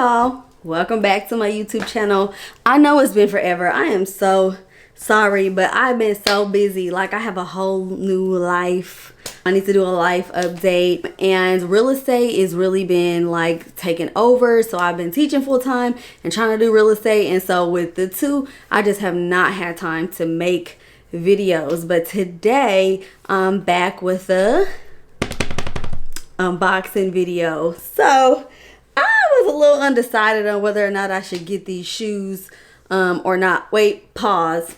y'all, welcome back to my YouTube channel. I know it's been forever. I am so sorry, but I've been so busy. Like, I have a whole new life. I need to do a life update, and real estate is really been like taking over. So I've been teaching full time and trying to do real estate, and so with the two, I just have not had time to make videos. But today I'm back with a unboxing video. So I was a little undecided on whether or not I should get these shoes or not. Wait, pause.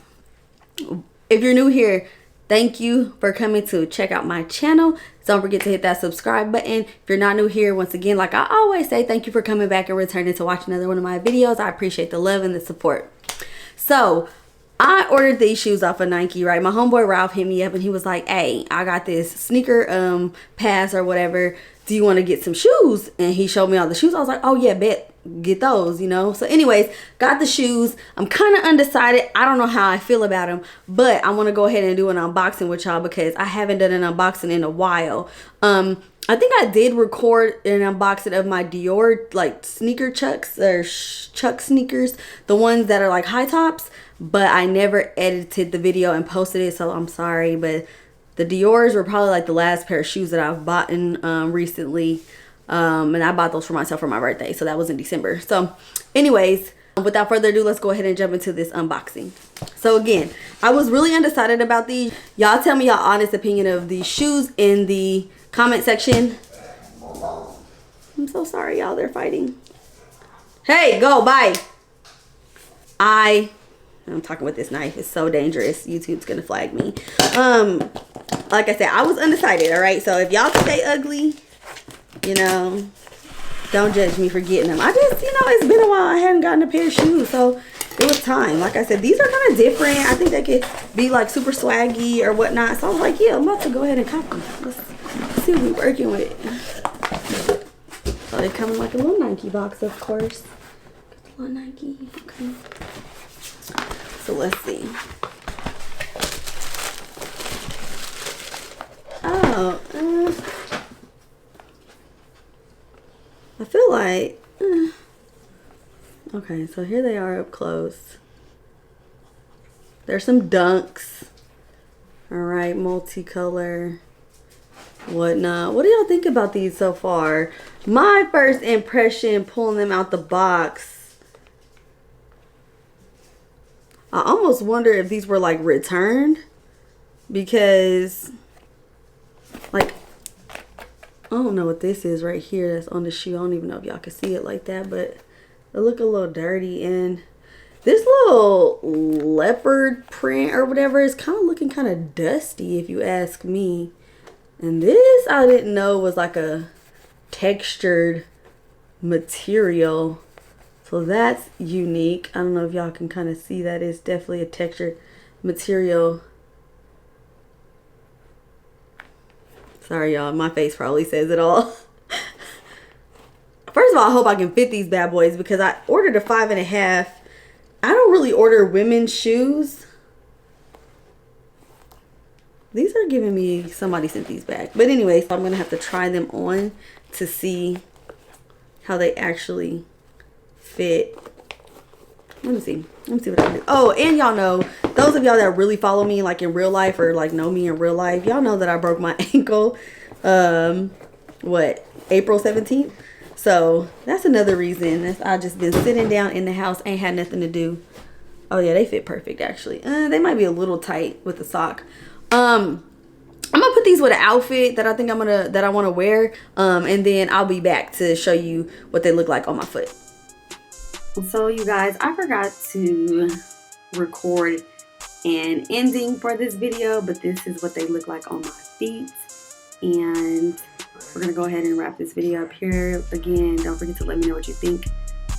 If you're new here, thank you for coming to check out my channel. Don't forget to hit that subscribe button. If you're not new here, once again, like I always say, thank you for coming back and returning to watch another one of my videos. I appreciate the love and the support. So I ordered these shoes off of Nike, right? My homeboy Ralph hit me up and he was like, hey, I got this sneaker pass or whatever. Do you want to get some shoes? And he showed me all the shoes. I was like, oh yeah, bet, get those, you know? So anyways, got the shoes. I'm kind of undecided. I don't know how I feel about them, but I want to go ahead and do an unboxing with y'all because I haven't done an unboxing in a while. I think I did record an unboxing of my Dior like sneaker chucks or chuck sneakers, the ones that are like high tops, but I never edited the video and posted it, so I'm sorry. But the Dior's were probably like the last pair of shoes that I've bought in recently, and I bought those for myself for my birthday, so that was in December. So anyways, without further ado, let's go ahead and jump into this unboxing. So again, I was really undecided about these. Y'all tell me y'all honest opinion of these shoes in the comment section. I'm so sorry, y'all, they're fighting. Hey, go, bye. I'm talking with this knife. It's so dangerous. YouTube's gonna flag me. Like I said, I was undecided, all right? So if y'all think they ugly, you know, don't judge me for getting them. I just, you know, it's been a while. I hadn't gotten a pair of shoes, so it was time. Like I said, these are kind of different. I think they could be like super swaggy or whatnot. So I was like, yeah, I'm about to go ahead and cop them. Let's see what we're working with. So they come in like a little Nike box, of course. Little Nike, okay. So let's see. Oh, I feel like, okay, so here they are up close. There's some dunks. All right, multicolor, whatnot. What do y'all think about these so far? My first impression pulling them out the box, I almost wonder if these were like returned, because like, I don't know what this is right here that's on the shoe. I don't even know if y'all can see it like that, but they look a little dirty. And this little leopard print or whatever is kind of looking kind of dusty if you ask me. And this, I didn't know was like a textured material. So that's unique. I don't know if y'all can kind of see that. It's definitely a textured material. Sorry, y'all. My face probably says it all. First of all, I hope I can fit these bad boys because I ordered a 5.5. I don't really order women's shoes. These are giving me somebody sent these back. But anyways, I'm going to have to try them on to see how they actually fit. Let me see what I do. Oh, and y'all know, those of y'all that really follow me like in real life or like know me in real life, y'all know that I broke my ankle April 17th. So that's another reason. I just been sitting down in the house, ain't had nothing to do. Oh yeah, they fit perfect actually. They might be a little tight with the sock. I'm gonna put these with an outfit that I think I want to wear, and then I'll be back to show you what they look like on my foot. So you guys, I forgot to record an ending for this video, but this is what they look like on my feet. And we're gonna go ahead and wrap this video up here. Again, don't forget to let me know what you think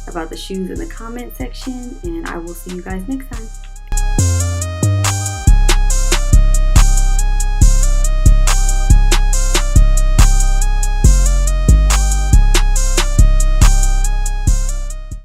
about the shoes in the comment section, and I will see you guys next time.